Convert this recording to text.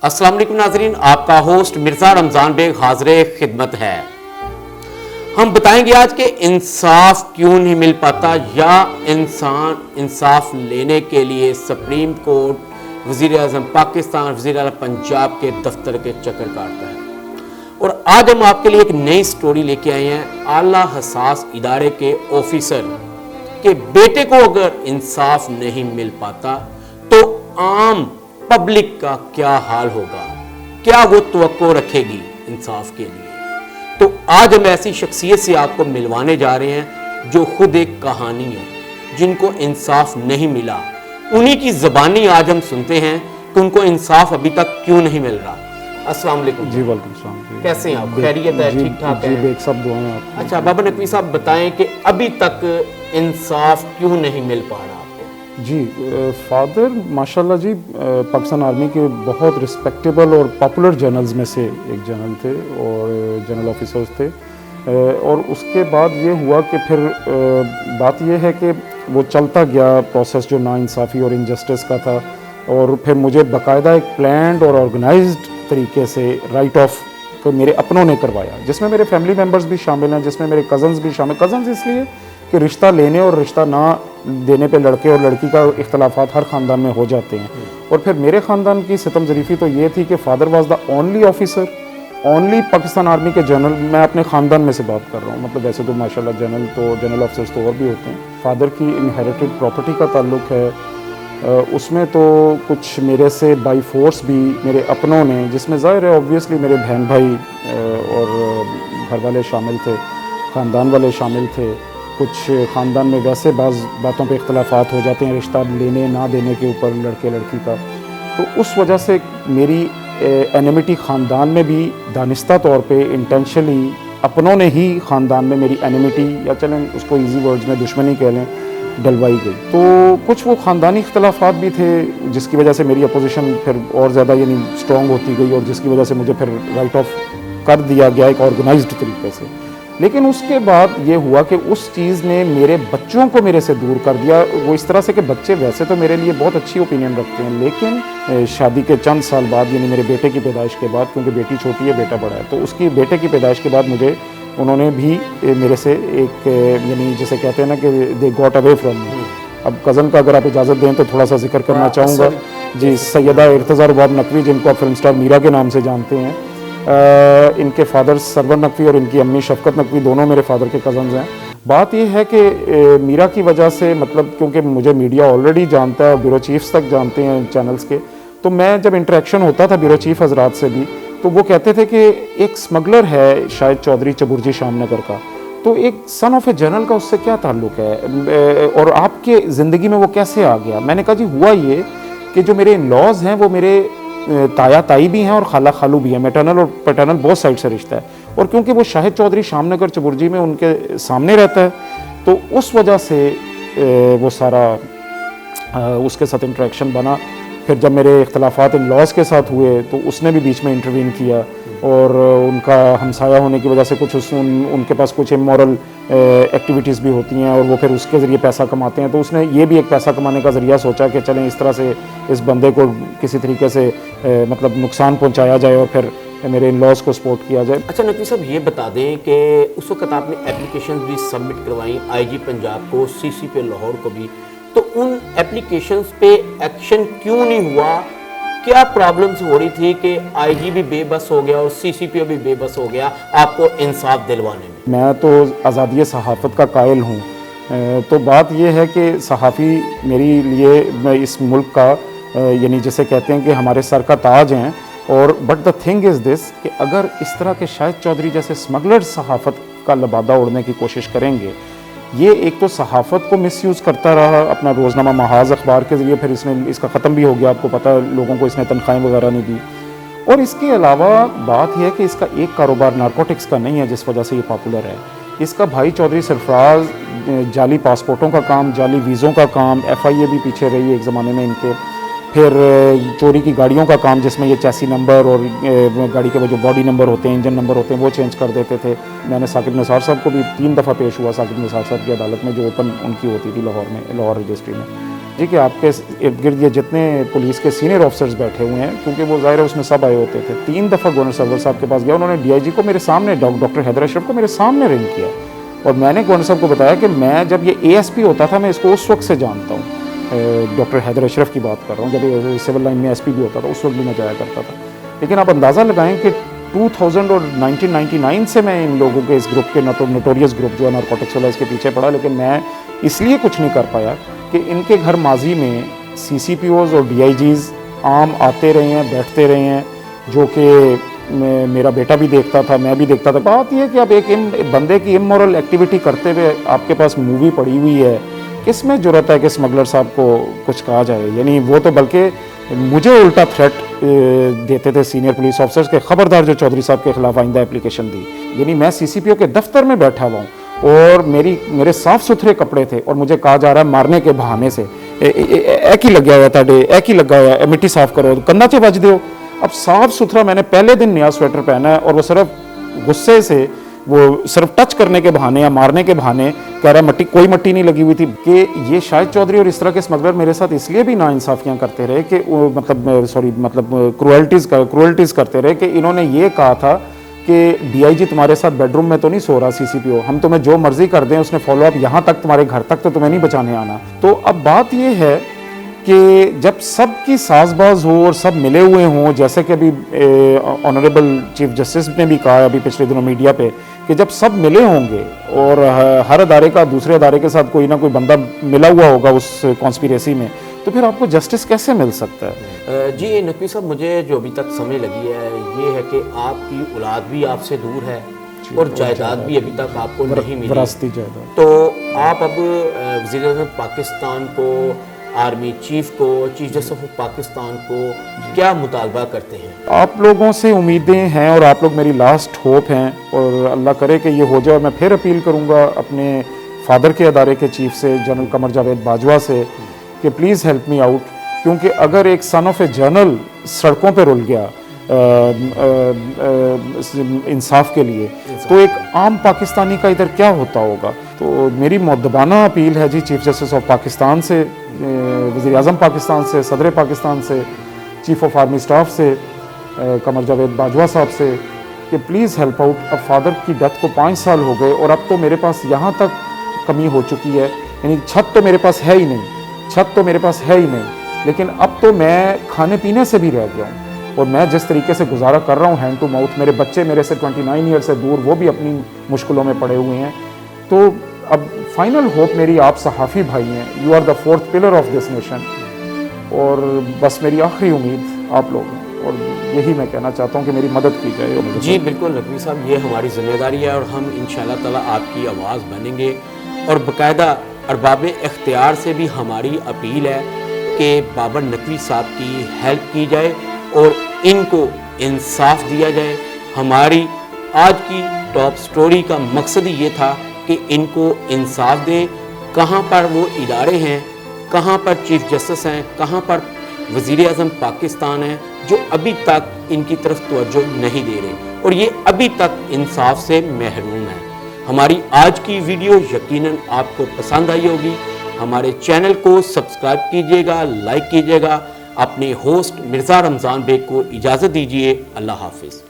अस्सलाम वालेकुम नाजरीन, आपका होस्ट मिर्ज़ा रमज़ान बेग हाज़िर खिदमत है। हम बताएंगे आज कि इंसाफ क्यों नहीं मिल पाता या इंसान इंसाफ लेने के लिए सुप्रीम कोर्ट, वज़ीर आज़म पाकिस्तान, वज़ीर आला पंजाब के दफ्तर के चक्कर काटता है। और आज हम आपके लिए एक नई स्टोरी लेके आए हैं। आला हसास इदारे के ऑफिसर के बेटे को अगर इंसाफ नहीं मिल पाता तो आम पब्लिक का क्या हाल होगा, क्या वो तवक्को रखेगी इंसाफ के लिए। तो आज हम ऐसी शख्सियत से आपको मिलवाने जा रहे हैं जो खुद एक कहानी है, जिनको इंसाफ नहीं मिला। उन्हीं की ज़बानी आज हम सुनते हैं कि उनको इंसाफ अभी तक क्यों नहीं मिल रहा। अस्सलाम वालेकुम। जी वालेकुम सलाम। कैसे हैं आप? खैरियत है? ठीक ठाक है? जी सब दुआएं आप। अच्छा बाबा नकवी साहब, बताएं कि अभी तक इंसाफ क्यों नहीं मिल पा रहा आपको? जी फादर माशाल्लाह जी पाकिस्तान आर्मी के बहुत रिस्पेक्टेबल और पॉपुलर जनरल्स में से एक जनरल थे और जनरल ऑफिसर्स थे। और उसके बाद ये हुआ कि फिर बात ये है कि वो चलता गया प्रोसेस जो नाइंसाफ़ी और इनजस्टिस का था। और फिर मुझे बाकायदा एक प्लान्ड और ऑर्गेनाइज्ड तरीके से राइट ऑफ को मेरे अपनों ने करवाया, जिसमें मेरे फैमिली मेम्बर्स भी शामिल हैं, जिसमें मेरे कज़न्स भी शामिल। कज़न्स इसलिए कि रिश्ता लेने और रिश्ता ना देने पे लड़के और लड़की का इख्तलाफात हर ख़ानदान में हो जाते हैं। और फिर मेरे ख़ानदान की सितम ज़रीफ़ी तो ये थी कि father was the only officer, only Pakistan army के जनरल। मैं अपने ख़ानदान में से बात कर रहा हूँ, मतलब वैसे तो माशाल्लाह जनरल ऑफिसर्स तो और भी होते हैं। फ़ादर की इनहेरिटेड प्रॉपर्टी का ताल्लुक़ है, उसमें तो कुछ मेरे से बाई फोर्स भी मेरे अपनों ने, जिसमें ज़ाहिर है ऑब्वियसली मेरे बहन भाई और घर वाले शामिल थे, ख़ानदान वाले शामिल थे। कुछ ख़ानदान में वैसे बाज़ बातों पे इख्तलाफात हो जाते हैं रिश्ता लेने ना देने के ऊपर लड़के लड़की का। तो उस वजह से मेरी एनिमिटी ख़ानदान में भी दानिस्ता तौर पे इंटेंशनली अपनों ने ही ख़ानदान में मेरी एनिमिटी, या चलें उसको इजी वर्ड्स में दुश्मनी कह लें, डलवाई गई। तो कुछ वो ख़ानदानी इख्तलाफात भी थे जिसकी वजह से मेरी अपोजिशन फिर और ज़्यादा यानी स्ट्रॉन्ग होती गई और जिसकी वजह से मुझे फिर राइट ऑफ कर दिया गया एक ऑर्गेनाइज्ड तरीके से। लेकिन उसके बाद ये हुआ कि उस चीज़ ने मेरे बच्चों को मेरे से दूर कर दिया। वो इस तरह से कि बच्चे वैसे तो मेरे लिए बहुत अच्छी ओपिनियन रखते हैं, लेकिन शादी के चंद साल बाद यानी मेरे बेटे की पैदाइश के बाद, क्योंकि बेटी छोटी है बेटा बड़ा है, तो उसकी बेटे की पैदाइश के बाद मुझे उन्होंने भी मेरे से एक यानी जिसे कहते हैं ना कि they got away from me. अब कज़न का अगर आप इजाज़त दें तो थोड़ा सा जिक्र करना चाहूँगा। जी, सैयदा इर्तज़ा रुबाब नकवी, जिनको आप फिल्म स्टार मीरा के नाम से जानते हैं। इनके फादर सरवर नकवी और इनकी अम्मी शफकत नकवी दोनों मेरे फादर के कज़न्स हैं। बात यह है कि मीरा की वजह से, मतलब क्योंकि मुझे मीडिया ऑलरेडी जानता है, ब्यूरो चीफ्स तक जानते हैं चैनल्स के, तो मैं जब इंटरेक्शन होता था ब्यूरो चीफ हजरात से भी, तो वो कहते थे कि एक स्मगलर है शायद चौधरी चबुर्जी शामनगर का, तो एक सन ऑफ ए जनरल का उससे क्या ताल्लुक़ है और आपके ज़िंदगी में वो कैसे आ गया। मैंने कहा जी हुआ ये कि जो मेरे इन-लॉज़ हैं वो मेरे ताया ताई भी हैं और खाला खालू भी हैं, मैटरनल और पैटर्नल बोथ साइड से रिश्ता है। और क्योंकि वो शाहिद चौधरी शामनगर चबुर्जी में उनके सामने रहता है, तो उस वजह से वो सारा उसके साथ इंटरेक्शन बना। फिर जब मेरे इख्तलाफात इन लॉज के साथ हुए तो उसने भी बीच में इंटरवीन किया और उनका हमसाया होने की वजह से कुछ उनके पास कुछ इमोरल एक्टिविटीज़ भी होती हैं और वो फिर उसके ज़रिए पैसा कमाते हैं। तो उसने ये भी एक पैसा कमाने का ज़रिया सोचा कि चलें इस तरह से इस बंदे को किसी तरीके से मतलब नुकसान पहुंचाया जाए और फिर मेरे इन लॉज को सपोर्ट किया जाए। अच्छा नकवी साहब, ये बता दें कि उस वक्त आपने एप्लीकेशन भी सबमिट करवाई IG पंजाब को, CCP लाहौर को भी, तो उन एप्लीकेशंस पे एक्शन क्यों नहीं हुआ? क्या प्रॉब्लम्स हो रही थी कि IG भी बेबस हो गया और CCP भी बेबस हो गया आपको इंसाफ दिलवाने में? मैं तो आज़ादी सहाफ़त का कायल हूँ, तो बात यह है कि सहाफ़ी मेरे लिए मैं इस मुल्क का यानी जिसे कहते हैं कि हमारे सर का ताज हैं। और but the thing is this कि अगर इस तरह के शाहिद चौधरी जैसे स्मगलर सहाफ़त का लबादा उड़ने की कोशिश करेंगे, ये एक तो सहाफ़त को मिसयूज़ करता रहा अपना रोज़नामा महाज अखबार के ज़रिए, फिर इसका ख़त्म भी हो गया, आपको पता है, लोगों को इसने तनख्वाहें वगैरह नहीं दी। और इसके अलावा बात यह है कि इसका एक कारोबार नारकोटिक्स का नहीं है जिस वजह से ये पॉपुलर है। इसका भाई चौधरी सरफराज जाली पासपोर्टों का काम, जाली वीज़ों का काम, FIA भी पीछे रही है एक ज़माने में इनके, फिर चोरी की गाड़ियों का काम जिसमें ये चैसी नंबर और गाड़ी के वो जो बॉडी नंबर होते हैं, इंजन नंबर होते हैं, वो चेंज कर देते थे। मैंने साकिब निसार साहब को भी 3 दफ़ा पेश हुआ साकिब निसार साहब की अदालत में, जो ओपन उनकी होती थी लाहौर में, लाहौर रजिस्ट्री में। جی کہ آپ کے ارد گرد یہ جتنے پولیس کے سینئر آفیسرز بیٹھے ہوئے ہیں, کیونکہ وہ ظاہر ہے اس میں سب آئے ہوتے تھے, 3 دفعہ گورنر سرور صاحب کے پاس گیا, انہوں نے ڈی آئی جی کو میرے سامنے, ڈاکٹر حیدر اشرف کو میرے سامنے رنگ کیا, اور میں نے گورنر صاحب کو بتایا کہ میں جب یہ اے ایس پی ہوتا تھا میں اس کو اس وقت سے جانتا ہوں, ڈاکٹر حیدر اشرف کی بات کر رہا ہوں, جب یہ سول لائن میں ایس پی بھی ہوتا تھا اس وقت بھی میں جایا کرتا تھا. لیکن آپ اندازہ لگائیں کہ 2000 اور 1999 سے میں ان لوگوں کے اس گروپ کے نوٹوریس گروپ جو ہے نارکوٹکس والا اس کے پیچھے پڑا, لیکن میں اس لیے کچھ نہیں کر پایا کہ ان کے گھر ماضی میں سی سی پی اوز اور ڈی آئی جیز عام آتے رہے ہیں, بیٹھتے رہے ہیں, جو کہ میرا بیٹا بھی دیکھتا تھا, میں بھی دیکھتا تھا. بات یہ ہے کہ اب ایک بندے کی امورل ایکٹیویٹی کرتے ہوئے آپ کے پاس مووی پڑی ہوئی ہے, کس میں ضرورت ہے کہ اسمگلر صاحب کو کچھ کہا جائے. یعنی وہ تو بلکہ مجھے الٹا تھریٹ دیتے تھے سینئر پولیس آفیسرز کے, خبردار جو چودھری صاحب کے خلاف آئندہ اپلیکیشن دی. یعنی میں سی سی پی او کے دفتر میں بیٹھا ہوا ہوں اور میرے صاف ستھرے کپڑے تھے اور مجھے کہا جا رہا ہے مارنے کے بہانے سے ایک ہی لگا ہوا تھا, ایک ہی لگا ہوا ہے, مٹی صاف کرو, کندا چے بج دیو. اب صاف ستھرا میں نے پہلے دن نیا سویٹر پہنا ہے اور وہ صرف غصے سے وہ صرف ٹچ کرنے کے بہانے یا مارنے کے بہانے کہہ رہا ہے کوئی مٹی نہیں لگی ہوئی تھی. کہ یہ شاہد چودھری اور اس طرح کے اسمگلر میرے ساتھ اس لیے بھی ناانصافیاں کرتے رہے کہ کروئلٹیز کرتے رہے کہ انہوں نے یہ کہا تھا کہ ڈی آئی جی تمہارے ساتھ بیڈ روم میں تو نہیں سو رہا سی سی پی او, ہم تمہیں جو مرضی کر دیں اس نے فالو اپ یہاں تک تمہارے گھر تک تو تمہیں نہیں بچانے آنا. تو اب بات یہ ہے کہ جب سب کی ساز باز ہو اور سب ملے ہوئے ہوں, جیسے کہ ابھی آنریبل چیف جسٹس نے بھی کہا ابھی پچھلے دنوں میڈیا پہ کہ جب سب ملے ہوں گے اور ہر ادارے کا دوسرے ادارے کے ساتھ کوئی نہ کوئی بندہ ملا ہوا ہوگا اس کانسپیریسی میں, تو پھر آپ کو جسٹس کیسے مل سکتا ہے؟ جی نقوی صاحب, مجھے جو ابھی تک سمجھ لگی ہے یہ ہے کہ آپ کی اولاد بھی آپ سے دور ہے اور جائیداد بھی ابھی تک آپ کو نہیں ملی, وراثتی جائیداد. تو آپ اب وزیر اعظم پاکستان کو, آرمی چیف کو, چیف جسٹس آف پاکستان کو کیا مطالبہ کرتے ہیں؟ آپ لوگوں سے امیدیں ہیں اور آپ لوگ میری لاسٹ ہوپ ہیں, اور اللہ کرے کہ یہ ہو جائے. میں پھر اپیل کروں گا اپنے فادر کے ادارے کے چیف سے, جنرل قمر جاوید باجوہ سے, کہ پلیز ہیلپ می آؤٹ, کیونکہ اگر ایک سن آف اے جنرل سڑکوں پہ رول گیا انصاف کے لیے, تو ایک عام پاکستانی کا ادھر کیا ہوتا ہوگا. تو میری مؤدبانہ اپیل ہے جی چیف جسٹس آف پاکستان سے, وزیر اعظم پاکستان سے, صدر پاکستان سے, چیف آف آرمی اسٹاف سے, قمر جاوید باجوہ صاحب سے, کہ پلیز ہیلپ آؤٹ. اب فادر کی ڈیتھ کو 5 سال ہو گئے اور اب تو میرے پاس یہاں تک کمی ہو چکی ہے, یعنی چھت تو میرے پاس ہے ہی نہیں, لیکن اب تو میں کھانے پینے سے بھی رہ گیا ہوں. اور میں جس طریقے سے گزارا کر رہا ہوں ہینڈ ٹو ماؤتھ, میرے بچے میرے سے 29 ایئر سے دور, وہ بھی اپنی مشکلوں میں پڑے ہوئے ہیں. تو اب فائنل ہوپ میری آپ صحافی بھائی ہیں, you are the 4th pillar of this nation, اور بس میری آخری امید آپ لوگ ہیں, اور یہی میں کہنا چاہتا ہوں کہ میری مدد کی جائے. جی بالکل نقوی صاحب, یہ ہماری ذمہ داری ہے اور ہم انشاءاللہ تعالیٰ آپ کی آواز بنیں گے, اور باقاعدہ ارباب اختیار سے بھی ہماری اپیل ہے کہ بابر نقوی صاحب کی ہیلپ کی جائے اور ان کو انصاف دیا جائے. ہماری آج کی ٹاپ سٹوری کا مقصد یہ تھا کہ ان کو انصاف دیں. کہاں پر وہ ادارے ہیں, کہاں پر چیف جسٹس ہیں, کہاں پر وزیر اعظم پاکستان ہیں جو ابھی تک ان کی طرف توجہ نہیں دے رہے, اور یہ ابھی تک انصاف سے محروم ہیں. ہماری آج کی ویڈیو یقیناً آپ کو پسند آئی ہوگی. ہمارے چینل کو سبسکرائب کیجیے گا, لائک کیجیے گا. اپنے ہوسٹ مرزا رمضان بیگ کو اجازت دیجیے. اللہ حافظ.